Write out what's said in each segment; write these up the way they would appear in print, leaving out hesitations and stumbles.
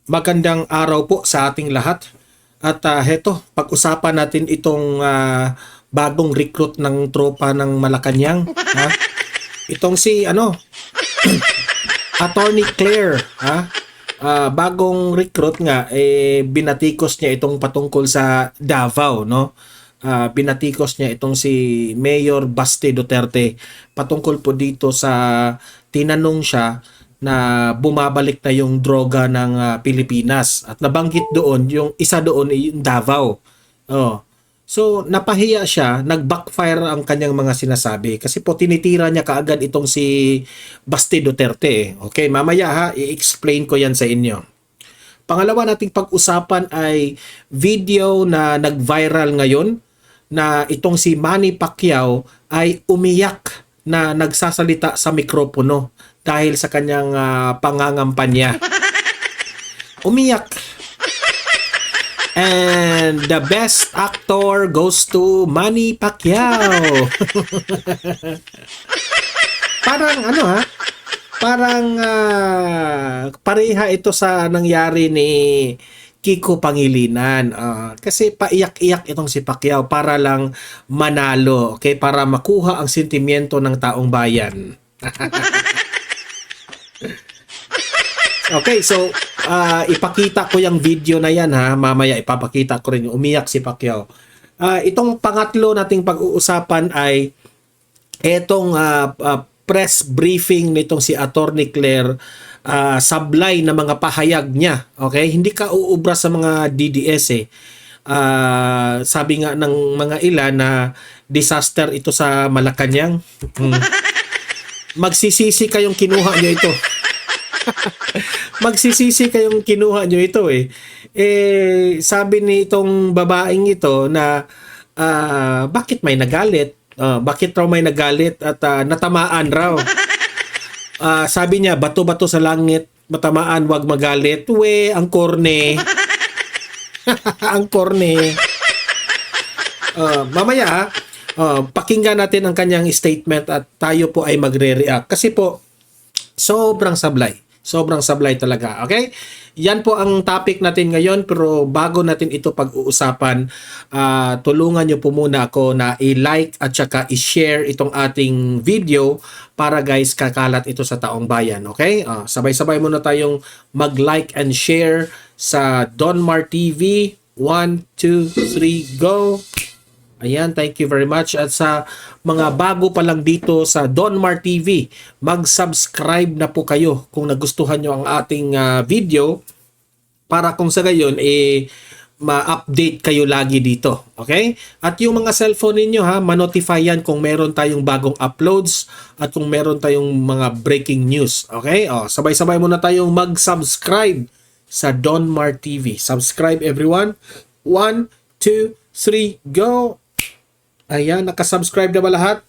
Magandang araw po sa ating lahat. At heto, pag-usapan natin itong bagong recruit ng tropa ng Malacanang. Ha? Itong si Attorney Claire. Ha? Bagong recruit nga, binatikos niya itong patungkol sa Davao. No? Binatikos niya itong si Mayor Baste Duterte patungkol po dito sa tinanong siya na bumabalik na yung droga ng Pilipinas at nabanggit doon yung isa doon ay yung Davao. Oh. So napahiya siya, nag-backfire ang kanyang mga sinasabi kasi po tinitira niya kaagad itong si Baste Duterte. Okay, mamaya ha, i-explain ko yan sa inyo. Pangalawa nating pag-usapan ay video na nag-viral ngayon na itong si Manny Pacquiao ay umiyak na nagsasalita sa mikropono dahil sa kanyang pangangampanya. Umiyak. And the best actor goes to Manny Pacquiao. Parang parang pareha ito sa nangyari ni Kiko Pangilinan. Kasi paiyak-iyak itong si Pacquiao para lang manalo, okay? Para makuha ang sentimiento ng taong bayan. Okay, so ipakita ko yung video na yan ha. Mamaya ipapakita ko rin yung umiyak si Pacquiao. Itong pangatlo nating pag-uusapan ay itong press briefing nitong si Attorney Claire, sablay na mga pahayag niya. Okay? Hindi ka uubra sa mga DDS eh. Sabi nga ng mga ilan na disaster ito sa Malacanang. Magsisisi kayong kinuha nyo ito. Magsisisi kayong kinuha nyo ito eh. Sabi ni itong babaeng ito na bakit may nagalit? Bakit raw may nagalit at natamaan raw? Sabi niya, bato-bato sa langit, matamaan, wag magalit. We, ang korne. Ang korne. Mamaya pakinggan natin ang kanyang statement at tayo po ay magre-react. Kasi po, sobrang sablay. Sobrang sablay talaga. Okay? Yan po ang topic natin ngayon. Pero bago natin ito pag-uusapan, tulungan nyo po muna ako na i-like at saka i-share itong ating video para guys kakalat ito sa taong bayan. Okay? Sabay-sabay muna tayong mag-like and share sa Donmar TV. 1, 2, 3, go! Ayan, thank you very much. At sa mga bago pa lang dito sa Donmar TV, mag-subscribe na po kayo kung nagustuhan nyo ang ating video para kung sa gayon, ma-update kayo lagi dito. Okay? At yung mga cellphone ninyo, ma-notify yan kung meron tayong bagong uploads at kung meron tayong mga breaking news. Okay? Sabay-sabay muna tayong mag-subscribe sa Donmar TV. Subscribe everyone. 1, 2, 3, go! Ayan, nakasubscribe na ba lahat?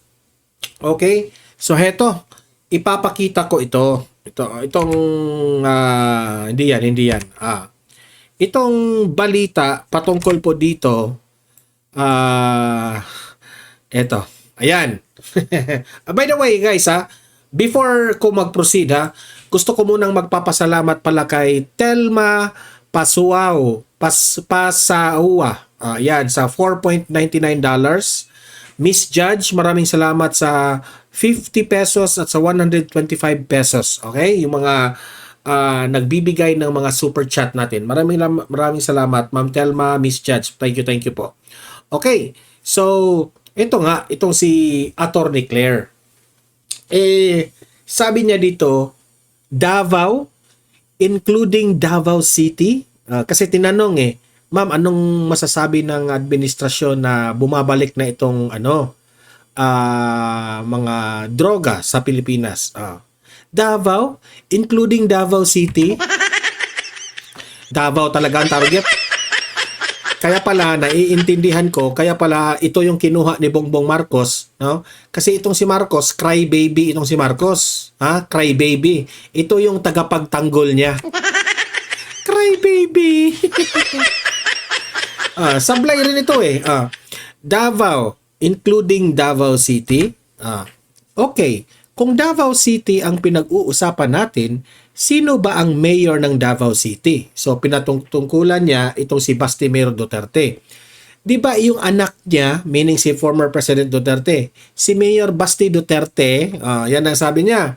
Okay. So, heto. Ipapakita ko ito. Itong, hindi yan. Itong balita, patungkol po dito, eto. Ayan. By the way, guys, before ko mag-proceed, gusto ko munang magpapasalamat pala kay Telma Pasaua. Yan, sa $4.99. Miss Judge, maraming salamat sa 50 pesos at sa 125 pesos. Okay? Yung mga nagbibigay ng mga super chat natin. Maraming salamat, Ma'am Telma, Miss Judge. Thank you po. Okay. So, ito nga, itong si Attorney Claire. Sabi niya dito, Davao, including Davao City. Kasi tinanong Ma'am, anong masasabi ng administrasyon na bumabalik na itong mga droga sa Pilipinas? Davao, including Davao City. Davao talaga ang target. Kaya pala naiintindihan ko, kaya pala ito yung kinuha ni Bongbong Marcos, no? Kasi itong si Marcos, cry baby itong si Marcos, cry baby. Ito yung tagapagtanggol niya. Cry baby. Sablay rin ito Davao, including Davao City. Okay. Kung Davao City ang pinag-uusapan natin, sino ba ang mayor ng Davao City? So, pinatungkulan niya itong si Bastimero Duterte. Di ba yung anak niya, meaning si former President Duterte, si Mayor Basti Duterte, yan ang sabi niya.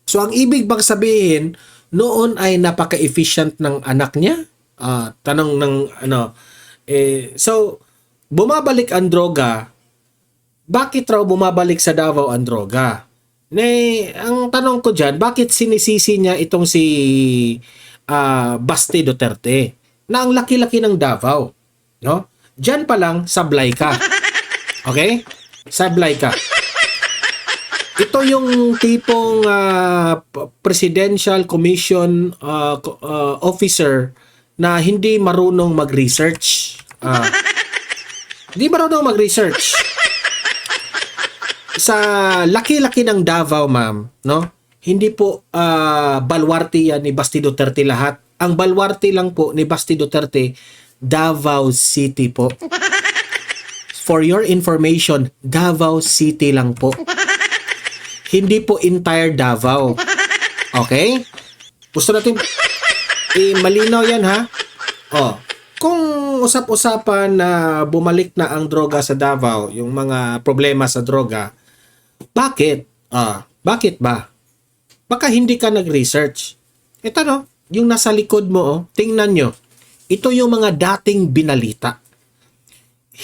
So, ang ibig bang sabihin, noon ay napaka-efficient ng anak niya? Tanong ng so, bumabalik ang droga. Bakit raw bumabalik sa Davao ang droga? Ang tanong ko dyan, bakit sinisisi niya itong si Basti Duterte na ang laki-laki ng Davao? No? Diyan pa lang, sablay ka. Okay? Sablay ka. Ito yung tipong Presidential Commission officer na hindi marunong mag-research. Hindi marunong mag-research. Sa laki-laki ng Davao, ma'am, no? Hindi po balwarte yan ni Basti Duterte lahat. Ang balwarte lang po ni Basti Duterte, Davao City po. For your information, Davao City lang po. Hindi po entire Davao. Okay? Gusto natin malinaw yan, ha? Kung usap-usapan na bumalik na ang droga sa Davao, yung mga problema sa droga, bakit? Bakit ba? Baka hindi ka nag-research. Ito no, yung nasa likod mo, tingnan nyo. Ito yung mga dating binalita.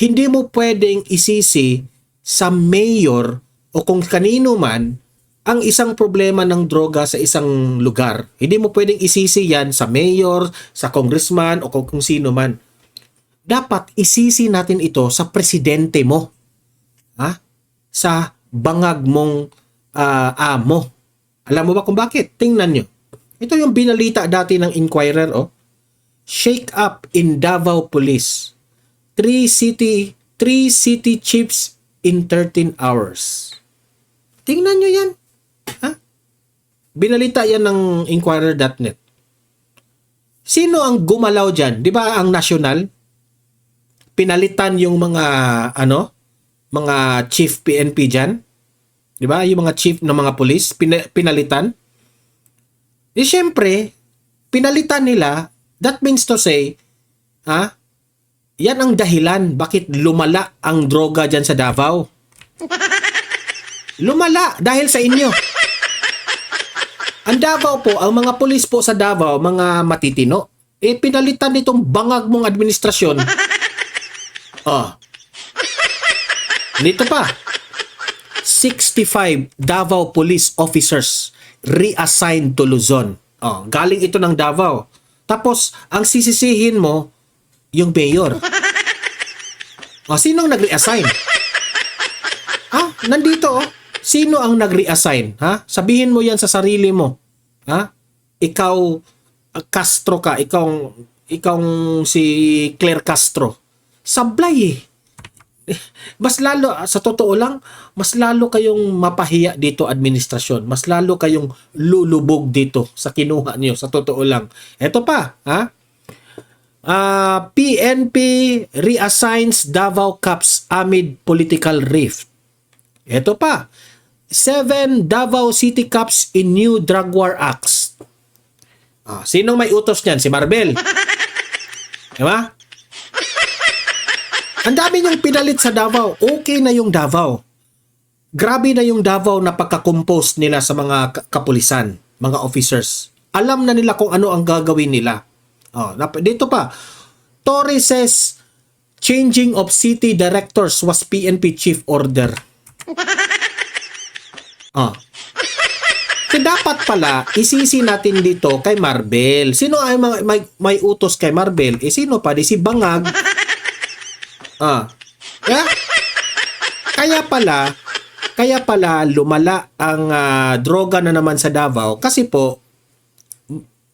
Hindi mo pwedeng isisi sa mayor o kung kanino man ang isang problema ng droga sa isang lugar. Hindi mo pwedeng isisi yan sa mayor, sa congressman o kung sino man. Dapat isisi natin ito sa presidente mo. Sa bangag mong amo. Alam mo ba kung bakit? Tingnan nyo. Ito yung binalita dati ng Inquirer. Shake up in Davao Police. 3 city chiefs in 13 hours. Tingnan nyo yan. Binalita yan ng Inquirer.net. Sino ang gumalaw dyan? Di ba ang national? Pinalitan yung mga mga chief PNP dyan. Di ba? Yung mga chief ng mga police, pinalitan. Siyempre, pinalitan nila, that means to say, yan ang dahilan bakit lumala ang droga dyan sa Davao. Lumala dahil sa inyo. Ang Davao po, ang mga pulis po sa Davao, mga matitino, pinalitan nitong bangag mong administrasyon. Nito pa, 65 Davao police officers reassigned to Luzon. Galing ito ng Davao. Tapos, ang sisisihin mo, yung mayor. Sinong nag-reassign? Nandito, sino ang nag-reassign? Sabihin mo yan sa sarili mo. Ikaw, Castro ka. Ikaw si Claire Castro. Sablay Mas lalo, sa totoo lang, mas lalo kayong mapahiya dito administrasyon. Mas lalo kayong lulubog dito sa kinuha niyo, sa totoo lang. Ito pa, PNP reassigns Davao Cops amid political rift. Ito pa, 7 Davao City Cops in new drug war acts. Sinong may utos niyan? Si Marbel. Diba? Ang dami niyong pinalit sa Davao. Okay na yung Davao. Grabe na yung Davao na pagka-compose nila sa mga kapulisan, mga officers. Alam na nila kung ano ang gagawin nila. Dito pa, Torres says, changing of city directors was PNP chief order. So, dapat pala, isisi natin dito kay Marbel. Sino ay may utos kay Marbel? Sino pa? Si Bangag. Kaya pala lumala ang droga na naman sa Davao kasi po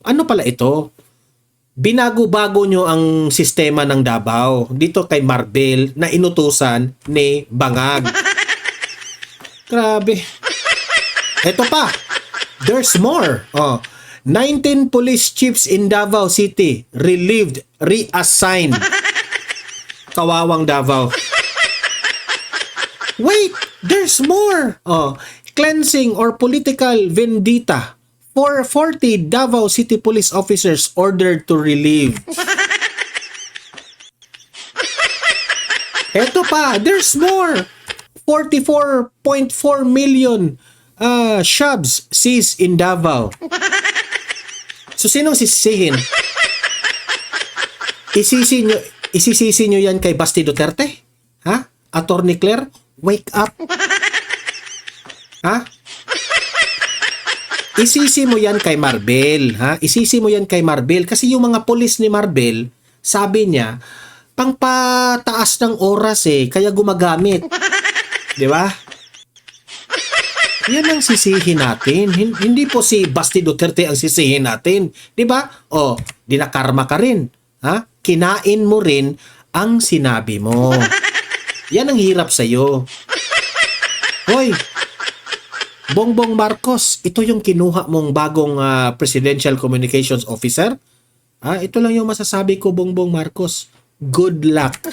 ano pala ito? Binago-bago nyo ang sistema ng Davao dito kay Marbel na inutusan ni Bangag. Grabe. Ito pa. There's more. 19 police chiefs in Davao City relieved, reassigned. Kawawang Davao. Wait, there's more. Cleansing or political vendetta. 40 Davao City Police officers ordered to relieve. Eto pa, there's more. 44.4 million shabs seized in Davao. So, sinong sisisihin? Isisisi nyo yan kay Basti Duterte? Ha? Attorney Claire? Wake up. Ha? Isisi mo yan kay Marbel, ha? Isisi mo yan kay Marbel kasi yung mga pulis ni Marbel, sabi niya, pangpataas ng oras kaya gumagamit. 'Di ba? Yan ang sisihin natin. Hindi po si Basti Duterte ang sisihin natin, 'di ba? O, dinakarma ka rin, ha? Kinain mo rin ang sinabi mo. Yan ang hirap sa iyo. Hoy, Bongbong Marcos, ito yung kinuha mong bagong Presidential Communications Officer? Ito lang yung masasabi ko, Bongbong Marcos. Good luck.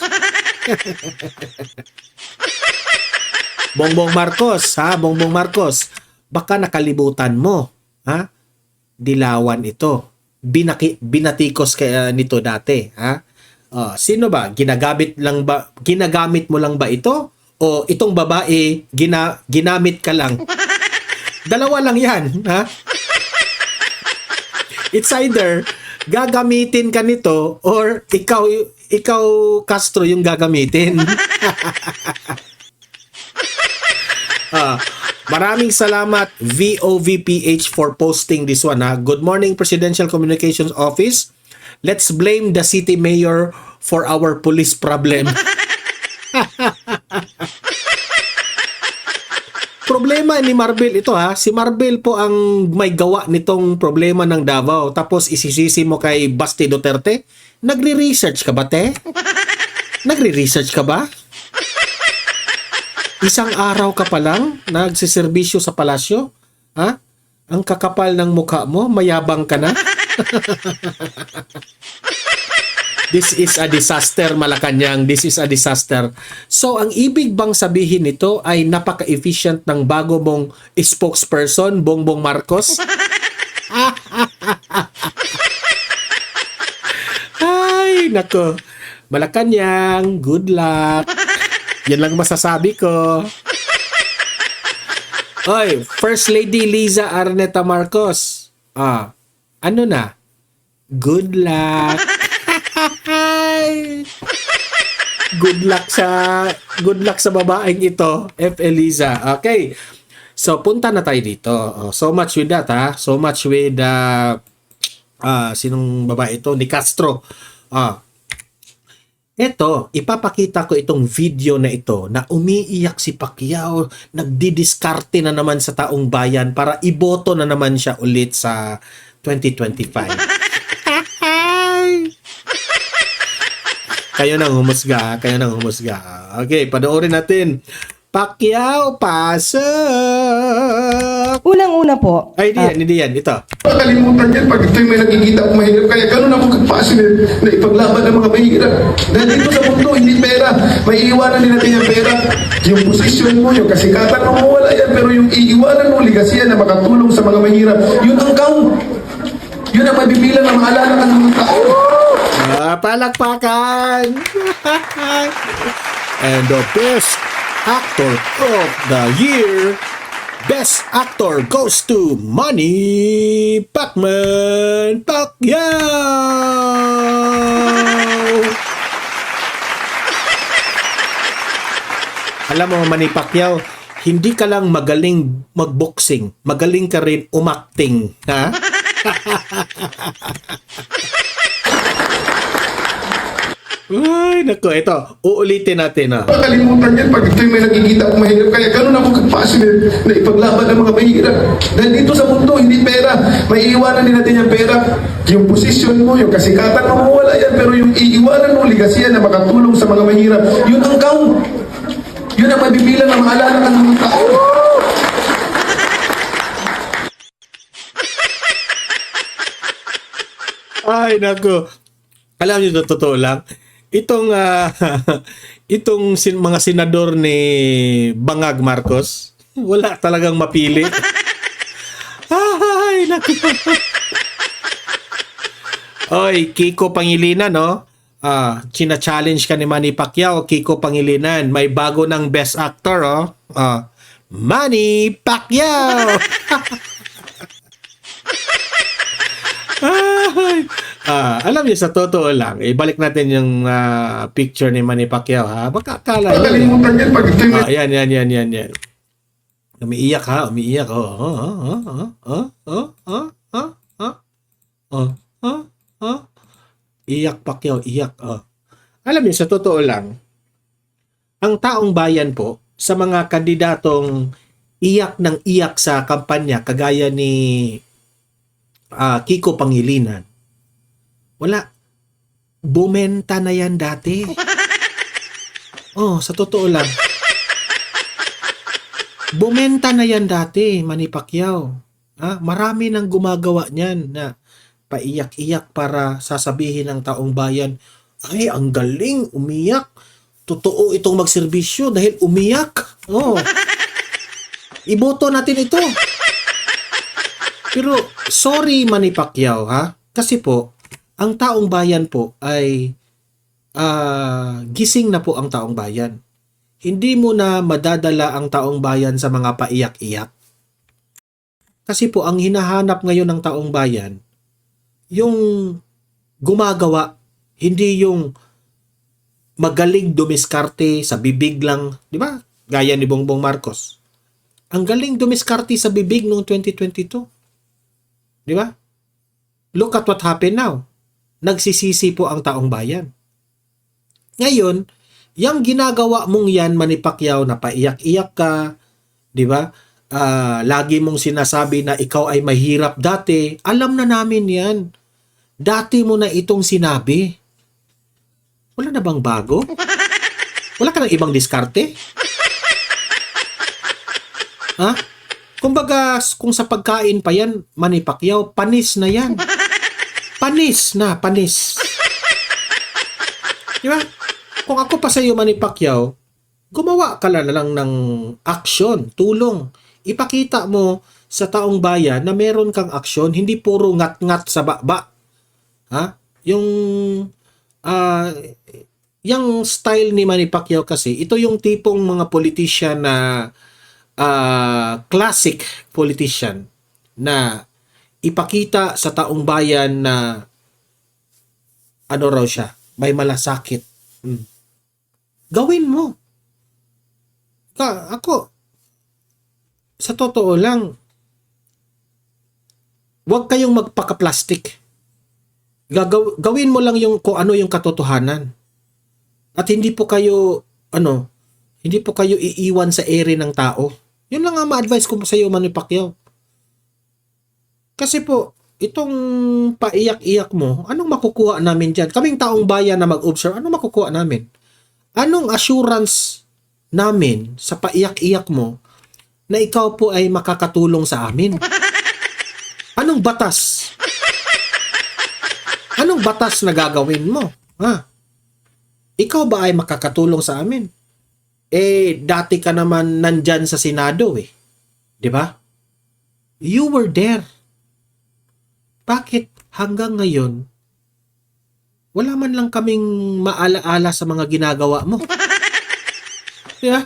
Bongbong Marcos, Bongbong Marcos, baka nakalibutan mo, dilawan ito. Binatikos kaya nito dati, sino ba? Ginagamit mo lang ba ito? O itong babae, ginamit ka lang? Dalawa lang yan, ha? It's either gagamitin ka nito or ikaw Castro yung gagamitin. Maraming salamat VOVPH for posting this one, ha? Good morning, Presidential Communications Office. Let's blame the city mayor for our police problem. Problema ni Marbel ito, ha. Si Marbel po ang may gawa nitong problema ng Davao. Tapos isisisi mo kay Basti Duterte. Nagre-research ka ba, te? Nagre-research ka ba? Isang araw ka pa lang nagsiservisyo sa palasyo? Ha? Ang kakapal ng mukha mo, mayabang ka na? This is a disaster, Malacanang. This is a disaster. So, ang ibig bang sabihin nito ay napaka-efficient ng bago mong spokesperson, Bongbong Marcos? Ay, nako. Malacanang, good luck. Yan lang masasabi ko. Oy, First Lady Liza Araneta Marcos. Ano na? Good luck. Good luck sa babaeng ito, F. Eliza. Okay. So punta na tayo dito. So much with that, ha. So much with sinong babae ito? Ni Castro. Ito, ipapakita ko itong video na ito na umiiyak si Pacquiao, nagdidiskarte na naman sa taong bayan para iboto na naman siya ulit sa 2025. Kayo nang humusga, kayo nang humusga. Okay, panoorin natin. Pacquiao, pasok! Unang-una po. Ay, hindi yan. Ito. Nakalimutan yan pag ito'y may nakikita akong mahirap. Kaya ganun ako kapassionate na ipaglaban ng mga mahirap. Dahil dito sa mundo, hindi pera. May iiwanan din natin yung pera. Yung posisyon mo, yung kasikatan mo, mawala yan. Pero yung iiwanan mo, ligasiyan na makatulong sa mga mahirap. Yun ang count. Yun ang mabibilang na maalala ka ng mga tao. Palakpakan! And the best actor of the year, best actor goes to Manny Pacman Pacquiao! Alam mo, Manny Pacquiao, hindi ka lang magaling magboxing, magaling ka rin umacting, ha? Ay, naku, ito. Uulitin natin, ha. Nakalimutan yan pag ito'y may nakikita akong mahirap. Kaya ganun ako kapassionate na ipaglaban ng mga mahirap. Dahil dito sa mundo, hindi pera. May iiwanan din natin yung pera. Yung posisyon mo, yung kasikatan mo, mawala yan. Pero yung iiwanan mo, ligasiyan na makatulong sa mga mahirap. Yun ang count. Yun ang mabibilang na maalala ka ng mga tao. Ay, naku. Alam niyo, totoo lang. Itong mga senador ni Bangag Marcos, wala talagang mapili. Ay, Ay, naku. Oy, Kiko Pangilinan, no? China-challenge ka ni Manny Pacquiao, Kiko Pangilinan. May bago ng best actor, oh. Manny Pacquiao! Ay, alam niyo, sa totoo lang, ibalik natin yung picture ni Manny Pacquiao, ha? Baka akala niyo. Nakalimutan yan pag ito'y may Yan. Umiiyak, ha? Umiiyak. Iyak, Pacquiao, iyak. Alam niyo, sa totoo lang, ang taong bayan po, sa mga kandidatong iyak ng iyak sa kampanya, kagaya ni Kiko Pangilinan, wala. Bumenta na yan dati. Sa totoo lang. Bumenta na yan dati, Manny Pacquiao. Marami nang gumagawa niyan na paiyak-iyak para sasabihin ng taong bayan, ay, ang galing, umiyak. Totoo itong magserbisyo dahil umiyak. Iboto natin ito. Pero, sorry Manny Pacquiao, ha? Kasi po, ang taong bayan po ay gising na po ang taong bayan. Hindi mo na madadala ang taong bayan sa mga paiyak-iyak. Kasi po, ang hinahanap ngayon ng taong bayan, yung gumagawa, hindi yung magaling dumiskarte sa bibig lang, di ba? Gaya ni Bongbong Marcos. Ang galing dumiskarte sa bibig noong 2022. Di ba? Look at what happened now. Nagsisisi po ang taong bayan. Ngayon, yung ginagawa mong yan, Manny Pacquiao, na paiyak-iyak ka, di ba? Lagi mong sinasabi na ikaw ay mahirap dati. Alam na namin yan. Dati mo na itong sinabi. Wala na bang bago? Wala ka ng ibang diskarte? Ha? Kumbaga, kung sa pagkain pa yan, Manny Pacquiao, panis na yan. Panis. Di ba? Kung ako pa sa iyo, Manny Pacquiao, gumawa ka lang ng action, tulong. Ipakita mo sa taong bayan na meron kang aksyon, hindi puro ngat-ngat sa baba. Ha? Yung style ni Manny Pacquiao kasi, ito yung tipong mga politician na classic politician na ipakita sa taong bayan na ano raw siya, may malasakit. Gawin mo. Ako, sa totoo lang, huwag kayong magpaka-plastic. Gawin mo lang yung kung ano yung katotohanan. At hindi po kayo iiwan sa ere ng tao. Yun lang ang ma-advise ko sa iyo, Manny Pacquiao. Kasi po, itong paiyak-iyak mo, anong makukuha namin dyan? Kaming taong bayan na mag-observe, anong makukuha namin? Anong assurance namin sa paiyak-iyak mo na ikaw po ay makakatulong sa amin? Anong batas? Anong batas na gagawin mo? Ikaw ba ay makakatulong sa amin? Dati ka naman nandyan sa Senado eh. Di ba? You were there. Bakit hanggang ngayon, wala man lang kaming maalaala sa mga ginagawa mo? Di ba?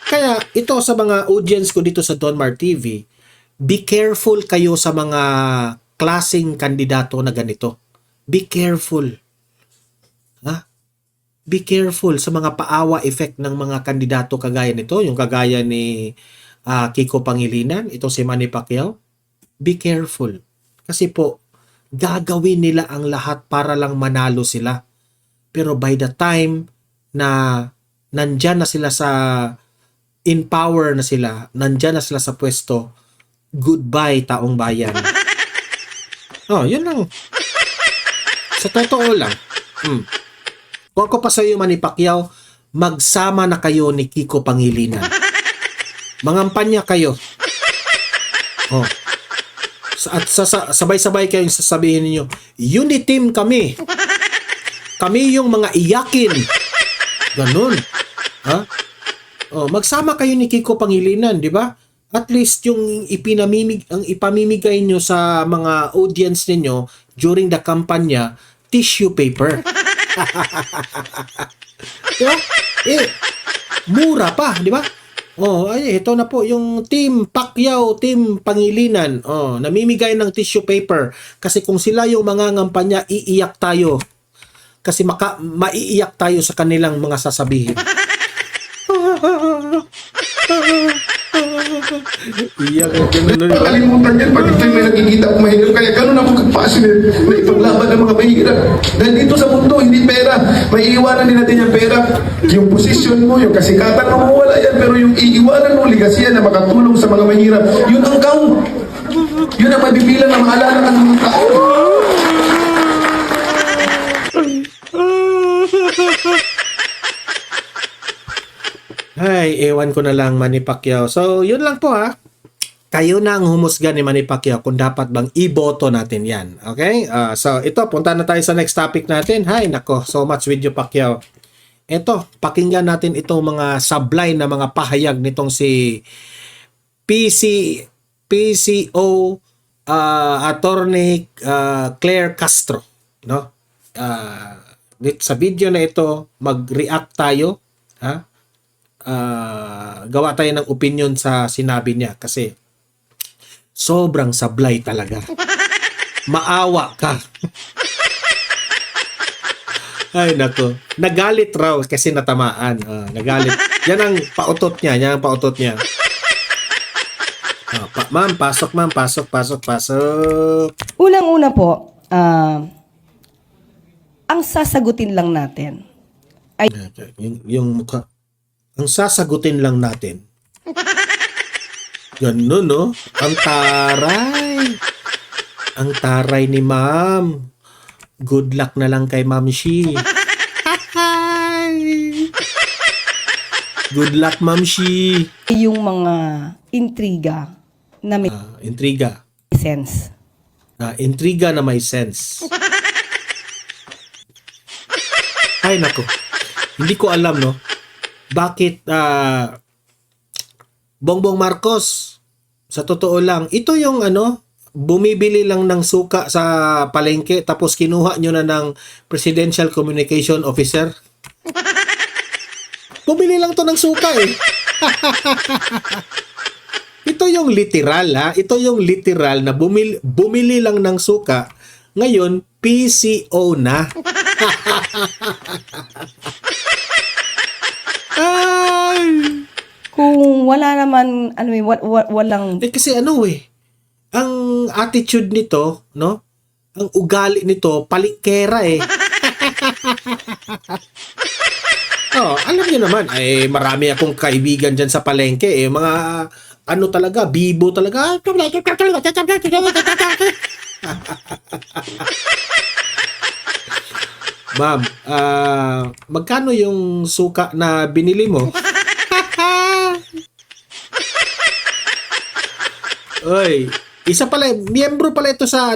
Kaya ito sa mga audience ko dito sa Don Mar TV, be careful kayo sa mga klaseng kandidato na ganito. Be careful. Be careful sa mga paawa effect ng mga kandidato kagaya nito, yung kagaya ni Kiko Pangilinan, ito si Manny Pacquiao. Be careful. Kasi po, gagawin nila ang lahat para lang manalo sila. Pero by the time na nandyan na sila in power na sila, nandyan na sila sa pwesto, goodbye taong bayan. Yun lang. Sa totoo lang. Kung ako pa sa iyo, Manny Pacquiao, magsama na kayo ni Kiko Pangilinan. Mangampanya kayo. At sabay-sabay kayong sasabihin niyo, unity team kami. Kami yung mga iyakin. Ganun. Magsama kayo ni Kiko Pangilinan, di ba? at least yung ang ipamimigay nyo sa mga audience ninyo during the kampanya, tissue paper. Diba? Mura pa, di ba? Ito na po yung Team Pacquiao, Team Pangilinan. Namimigay ng tissue paper. Kasi kung sila yung mga ngampanya, iiyak tayo. Kasi maiiyak tayo sa kanilang mga sasabihin. Iyak ang ganun. Kalimutan yan pag ito'y may nakikita akong mahirap. Kaya ganun ako kapassionate na ipaglaban ng mga mahirap. Dahil dito sa mundo, hindi pera. May iiwanan din natin yung pera. Yung posisyon mo, yung kasikatan mo, mawala yan. Pero yung iiwanan mo, ligasiyan na makatulong sa mga mahirap, yun ang count. Yun ang mabibilang na maalala ng mga tao. Ay, ewan ko na lang, Manny Pacquiao. So, yun lang po ha. Kayo na ang humusga ni Manny Pacquiao kung dapat bang iboto natin yan. Okay? So, ito, punta na tayo sa next topic natin. Hay, nako, so much with you, Pacquiao. Ito, pakinggan natin itong mga sablay na mga pahayag nitong si PCO Attorney Claire Castro. No? Sa video na ito, mag-react tayo. Ha? Gawa tayo ng opinion sa sinabi niya kasi sobrang sablay talaga. Maawa ka. Ay nako, nagalit raw kasi natamaan. Nagalit. Yan ang pautot niya, Ma'am, pasok ma'am, pasok. Unang-una po, ang sasagutin lang natin ay yung mukha. Ang sasagutin lang natin. Ganun, no? Ang taray. Ang taray ni ma'am. Good luck na lang kay Ma'am Shi. Good luck, Ma'am Shi. yung mga intriga na may Intriga. sense. Intriga na may sense. Ay, nako. Hindi ko alam, no? Bakit Bongbong Marcos, sa totoo lang, ito yung bumibili lang ng suka sa palengke tapos kinuha nyo na ng Presidential Communication Officer. Bumili lang to ng suka eh. Ito yung literal ha. Ito yung literal na bumili lang ng suka. Ngayon, PCO na. Ay! Kung wala naman, walang Kasi ang attitude nito, no? Ang ugali nito, palingkera eh. Alam niyo naman, marami akong kaibigan dyan sa palengke eh. Mga, talaga, bibo talaga. Ma'am, magkano yung suka na binili mo? Oy, isa pala, miyembro pala ito sa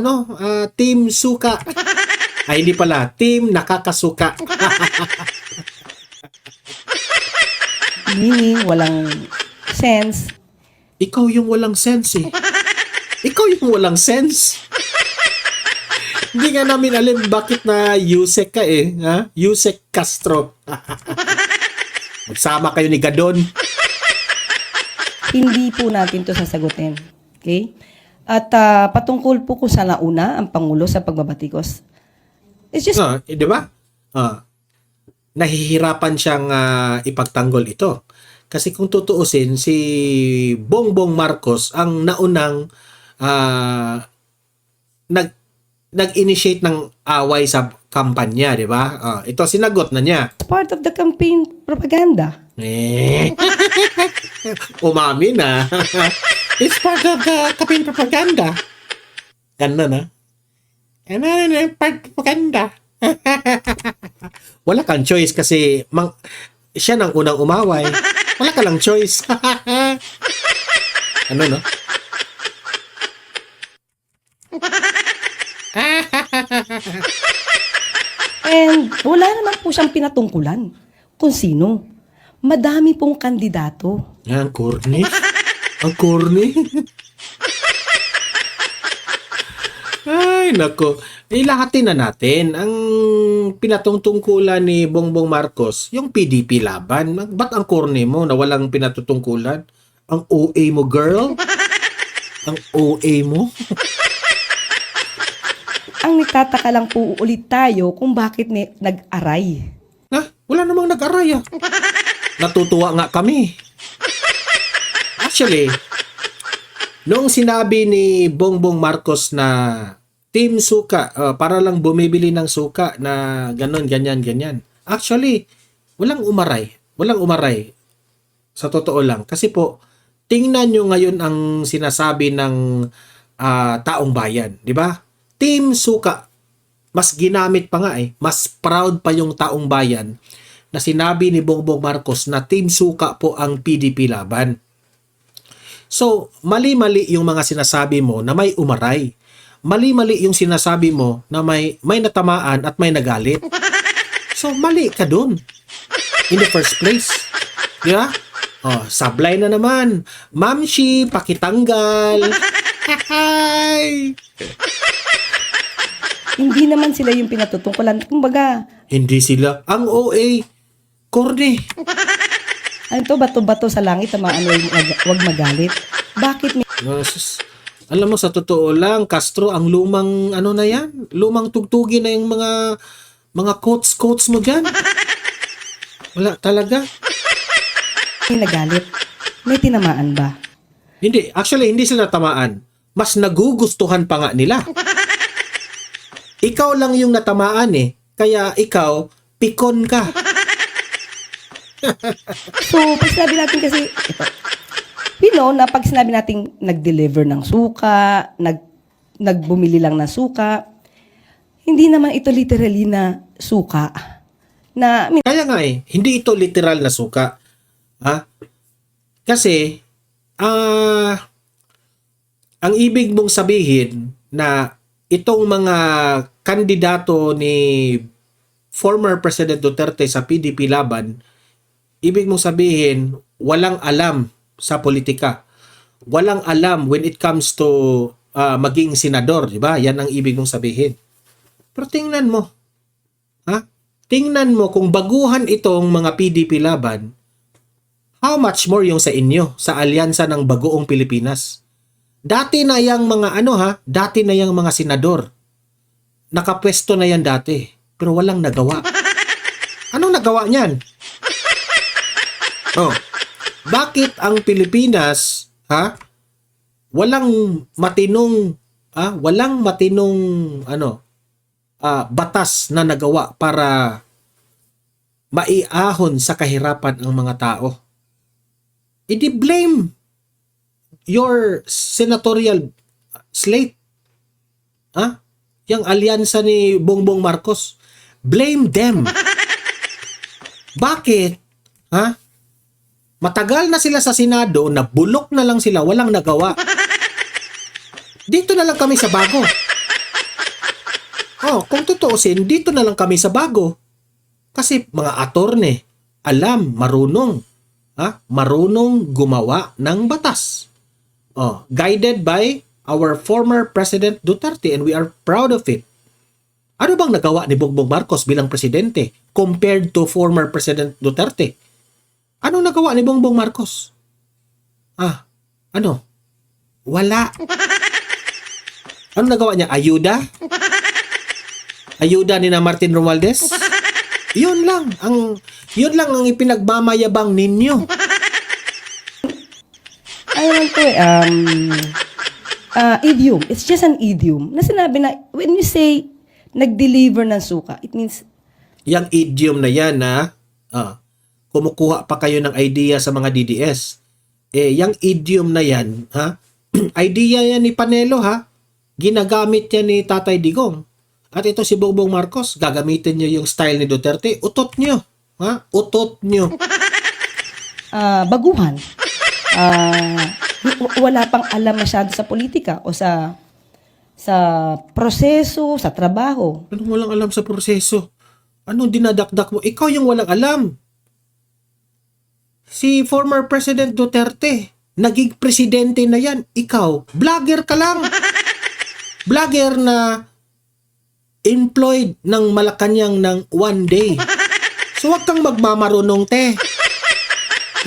Team Suka. Ay, hindi pala, Team Nakakasuka. meaning, walang sense. Ikaw yung walang sense eh. Ikaw yung walang sense. Hindi nga namin alam bakit na Yusek ka eh. Ha? Yusek Castro. Magsama kayo ni Gadon. Hindi po natin to sasagutin. Okay? At patungkol po ko sa nauna, ang Pangulo sa pagbabatikos. It's just, Di ba? Nahihirapan siyang ipagtanggol ito. Kasi kung tutuusin, si Bongbong Marcos ang naunang nag-initiate ng away sa kampanya, di ba? Ito, sinagot na niya. part of the campaign propaganda. Umami na. It's part of the campaign propaganda. Ganun na. Part propaganda. Wala kang choice kasi siya nang unang umaway. Wala ka lang choice. No? And wala naman po siyang pinatungkulan kung sino. Madami pong kandidato. Yan, corny. Ang corny. Ay, nako. Ilahatin na natin ang pinatungtungkulan ni Bongbong Marcos, yung PDP laban. Ba't ang corny mo na walang pinatutungkulan? Ang OA mo, girl? Ang OA mo? Ang nagtataka lang po ulit tayo kung bakit nag-aray. Ha? Wala namang nag-aray ah. Natutuwa nga kami. Actually, noong sinabi ni Bongbong Marcos na Team Suka, para lang bumibili ng suka na ganon, ganyan, ganyan. Actually, walang umaray. Walang umaray. Sa totoo lang. Kasi po, tingnan nyo ngayon ang sinasabi ng taong bayan. Di ba? Team Suka. Mas ginamit pa nga eh. Mas proud pa yung taong bayan na sinabi ni Bongbong Marcos na Team Suka po ang PDP laban. So, mali-mali yung mga sinasabi mo na may umaray. Mali-mali yung sinasabi mo na may natamaan at may nagalit. So, mali ka dun. In the first place. Di ba? Oh, sablay na naman. Mamshi, pakitanggal. Hi! Hindi naman sila yung pinatutungkulan. Kumbaga, Hindi sila. Ang OA, corny. ano to, bato-bato sa langit, wag magalit. Bakit may Alam mo, sa totoo lang, Castro, ang lumang, ano na yan? Lumang tugtugin na yung mga quotes mo dyan. Wala talaga. nagalit? May tinamaan ba? Hindi. Actually, hindi sila tamaan. Mas nagugustuhan pa nga nila. Ikaw lang yung natamaan eh. Kaya ikaw, pikon ka. So, pag sinabi natin kasi, ito, we know na pag sinabi natin nag-deliver ng suka, nagbumili lang ng suka, hindi naman ito literally na suka. Na, Kaya nga eh, hindi ito literal na suka. Ha? Kasi, ang ibig mong sabihin na itong mga kandidato ni former President Duterte sa PDP laban, ibig mong sabihin, walang alam sa politika. Walang alam when it comes to maging senador, di ba? Yan ang ibig mong sabihin. Pero tingnan mo. Ha? Tingnan mo kung baguhan itong mga PDP laban, how much more yung sa inyo, sa alyansa ng Bagoong Pilipinas. Dati na yung mga dati na yung mga senador. Nakapwesto na yan dati, pero walang nagawa. Anong nagawa niyan? Oh. Bakit ang Pilipinas, walang matinong batas na nagawa para maiahon sa kahirapan ang mga tao? I-blame your senatorial slate. Yung alyansa ni Bongbong Marcos. Blame them. Bakit? Matagal na sila sa Senado, nabulok na lang sila, walang nagawa. Dito na lang kami sa bago. Kung tutuusin, dito na lang kami sa bago. Kasi mga attorney, alam, marunong. Marunong gumawa ng batas. Guided by our former President Duterte, and we are proud of it. Ano bang nagawa ni Bongbong Marcos bilang presidente compared to former President Duterte? Ano nagawa ni Bongbong Marcos? Ano? Wala. Ano nagawa niya? Ayuda? Ayuda ni na Martin Romualdez? Yun lang ang ipinagmamayabang ninyo. Idiom. It's just an idiom. Na sinabi na, when you say, nag-deliver ng suka, it means, Yang idiom na yan kumukuha pa kayo ng idea sa mga DDS. Yang idiom na yan, idea yan ni Panelo, ginagamit yan ni Tatay Digong. At ito si Bongbong Marcos, gagamitin niyo yung style ni Duterte, utot niyo. Utot niyo. baguhan. Wala pang alam masyado sa politika o sa proseso, sa trabaho. Anong walang alam sa proseso? Anong dinadakdak mo? Ikaw yung walang alam. Si former President Duterte, naging presidente na yan. Ikaw, vlogger ka lang. Vlogger na employed ng Malacanang ng one day. So, wag kang magmamarunong, te.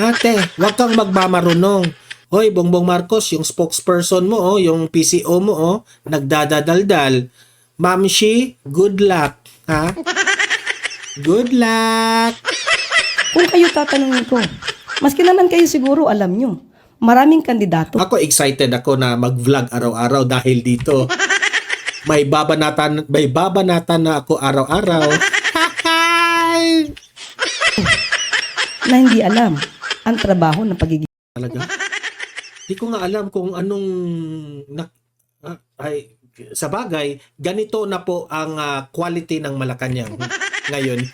Ate, wag kang magmamarunong. Hoy, Bongbong Marcos, yung spokesperson mo, oh, yung PCO mo, oh, nagdadaldal. Ma'am Shi, good luck. Ha? Good luck. Kung kayo tatanungin ko, maski naman kayo siguro alam nyo, maraming kandidato. Ako excited ako na mag-vlog araw-araw dahil dito. May babanatan na ako araw-araw. Na hindi alam ang trabaho ng pagiging Talaga? Di ko nga alam kung anong sa bagay, ganito na po ang quality ng Malacanang ngayon.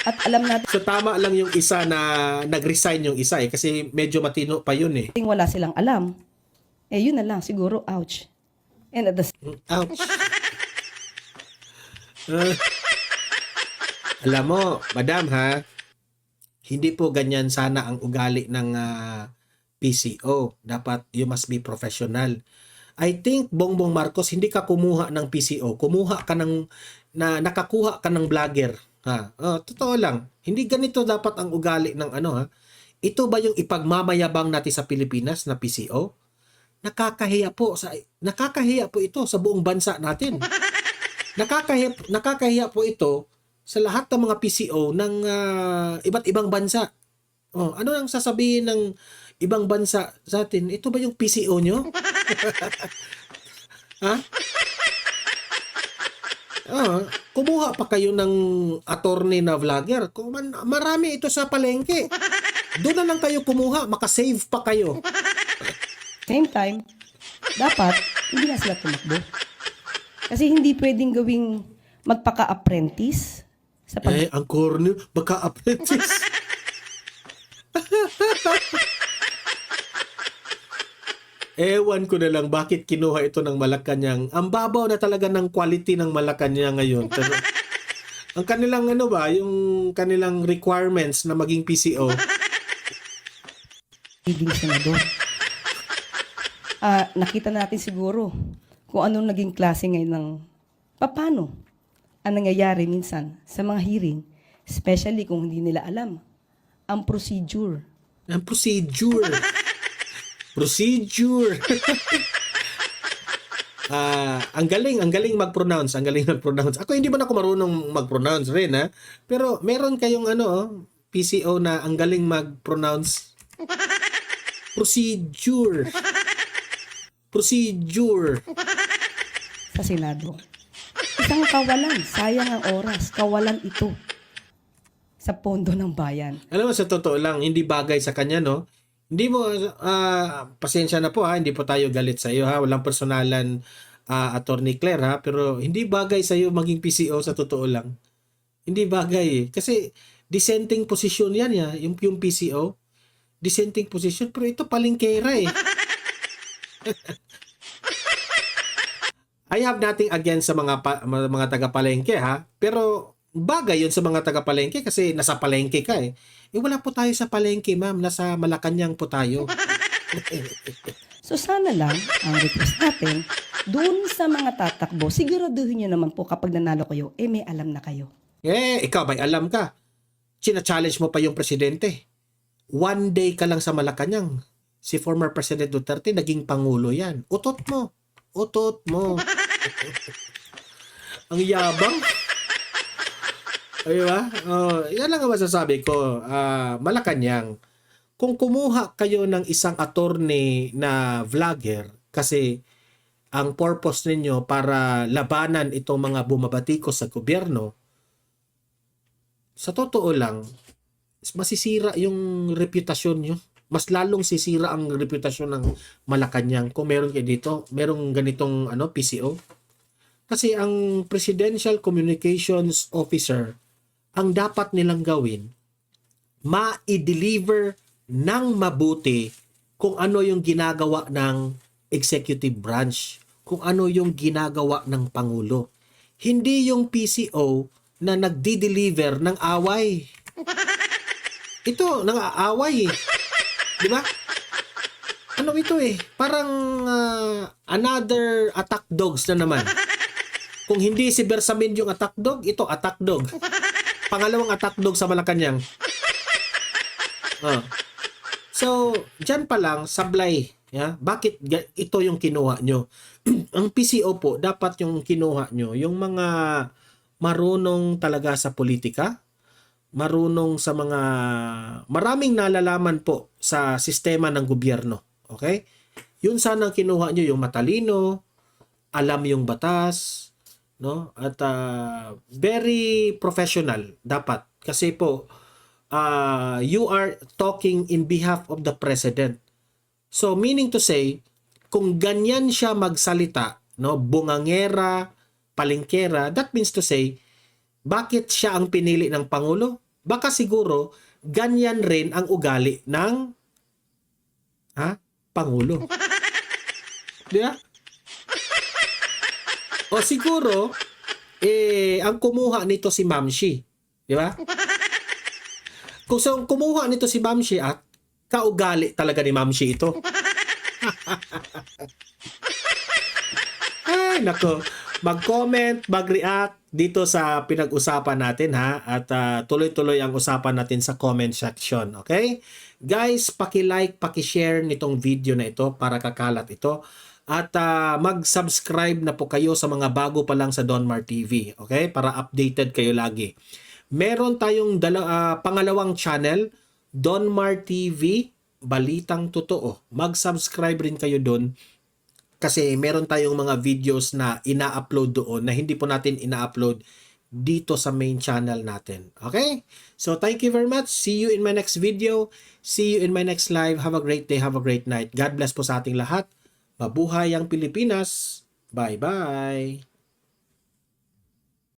at alam natin So tama lang yung isa na nag-resign yung isa kasi medyo matino pa yun eh. wala silang alam. Yun na lang, siguro, ouch. And at the Ouch. Alam mo, madam ha, hindi po ganyan sana ang ugali ng PCO. Dapat you must be professional. I think Bongbong Marcos hindi ka kumuha ng PCO, kumuha ka ng nakakuha ka ng vlogger. Ha? Totoo lang. Hindi ganito dapat ang ugali ng ano ha. Ito ba yung ipagmamayabang natin sa Pilipinas na PCO? Nakakahiya po ito sa buong bansa natin. Nakakahiya po ito sa lahat ng mga PCO ng iba't ibang bansa. Ano ang sasabihin ng ibang bansa sa atin? Ito ba yung PCO nyo? Ha? Kumuha pa kayo ng attorney na vlogger. Marami ito sa palengke. Doon na lang kayo kumuha, makasave pa kayo. same time, dapat hindi na sila tumakbo. Kasi hindi pwedeng gawing magpaka-apprentice sa Ang corny, baka apprentice. Ewan ko na lang bakit kinuha ito ng Malacanang. Ang babaw na talaga ng quality ng Malacanang ngayon. Pero, ang kanilang yung kanilang requirements na maging PCO. pagiging senador. Nakita natin siguro kung anong naging klase ngayon ng paano ang nangyayari minsan sa mga hearing, especially kung hindi nila alam ang procedure. Ang procedure. Procedure. Ang galing mag-pronounce, Ako hindi man ako marunong mag-pronounce rin ha. Pero meron kayong PCO na ang galing mag-pronounce. Procedure. Procedure. Sa Senado. Isang kawalan, sayang ang oras, kawalan ito sa pondo ng bayan. Alam mo, sa totoo lang, hindi bagay sa kanya, no? Hindi mo, pasensya na po ha, hindi po tayo galit sa iyo ha, walang personalan, Attorney Claire ha, pero hindi bagay sa iyo maging PCO sa totoo lang. Hindi bagay eh. Kasi dissenting position yan ya, yung PCO. Dissenting position, pero ito palengkera eh. I have nothing against sa mga taga-palengke ha, pero bagay yun sa mga taga-palengke kasi nasa palengke ka eh. Wala po tayo sa palengke ma'am, nasa Malacanang po tayo. So sana lang ang request natin, doon sa mga tatakbo, siguraduhin nyo naman po kapag nanalo kayo, may alam na kayo. Ikaw may alam ka. China-challenge mo pa yung presidente. One day ka lang sa Malacanang. Si former President Duterte naging pangulo yan. Utot mo. Ang yabang. Ay ba? Yan lang ang masasabi ko. Malacanang. Kung kumuha kayo ng isang attorney na vlogger kasi ang purpose ninyo para labanan itong mga bumabatikos sa gobyerno, sa totoo lang, masisira yung reputasyon nyo. Mas lalong sisira ang reputasyon ng Malacanang kung meron kayo dito, merong ganitong PCO. Kasi ang Presidential Communications Officer, ang dapat nilang gawin, ma-deliver ng mabuti kung ano yung ginagawa ng executive branch, kung ano yung ginagawa ng Pangulo. Hindi yung PCO na nagdi-deliver ng away. Ito, nang aaway eh. Di ba? Ano ito eh? Parang another attack dogs na naman. Kung hindi si Bersamin yung attack dog, ito attack dog. Pangalawang attack dog sa Malacanang. So, dyan pa lang, sablay. Yeah? Bakit ito yung kinuha nyo? Ang PCO po, dapat yung kinuha nyo, yung mga marunong talaga sa politika, marunong sa mga maraming nalalaman po sa sistema ng gobyerno. Okay? Yun sana ang kinuha nyo, yung matalino, alam yung batas, no? At very professional dapat. Kasi po, you are talking in behalf of the president. So, meaning to say, kung ganyan siya magsalita, no, bungangera, palengkera, that means to say, bakit siya ang pinili ng Pangulo? Baka siguro, ganyan rin ang ugali ng Pangulo. Di ba? O siguro, ang kumuha nito si Mamshi. Di ba? Kung kumuha nito si Mamshi at kaugali talaga ni Mamshi ito. Ay, nako. Mag-comment, mag-react dito sa pinag-usapan natin ha. At tuloy-tuloy ang usapan natin sa comment section. Okay? Guys, paki-like, paki-share nitong video na ito para kakalat ito. At mag-subscribe na po kayo sa mga bago pa lang sa Donmar TV. Okay? Para updated kayo lagi. Meron tayong pangalawang channel, Donmar TV, Balitang Totoo. Mag-subscribe rin kayo doon kasi meron tayong mga videos na ina-upload doon na hindi po natin ina-upload dito sa main channel natin. Okay? So, thank you very much. See you in my next video. See you in my next live. Have a great day. Have a great night. God bless po sa ating lahat. Mabuhay ang Pilipinas. Bye-bye.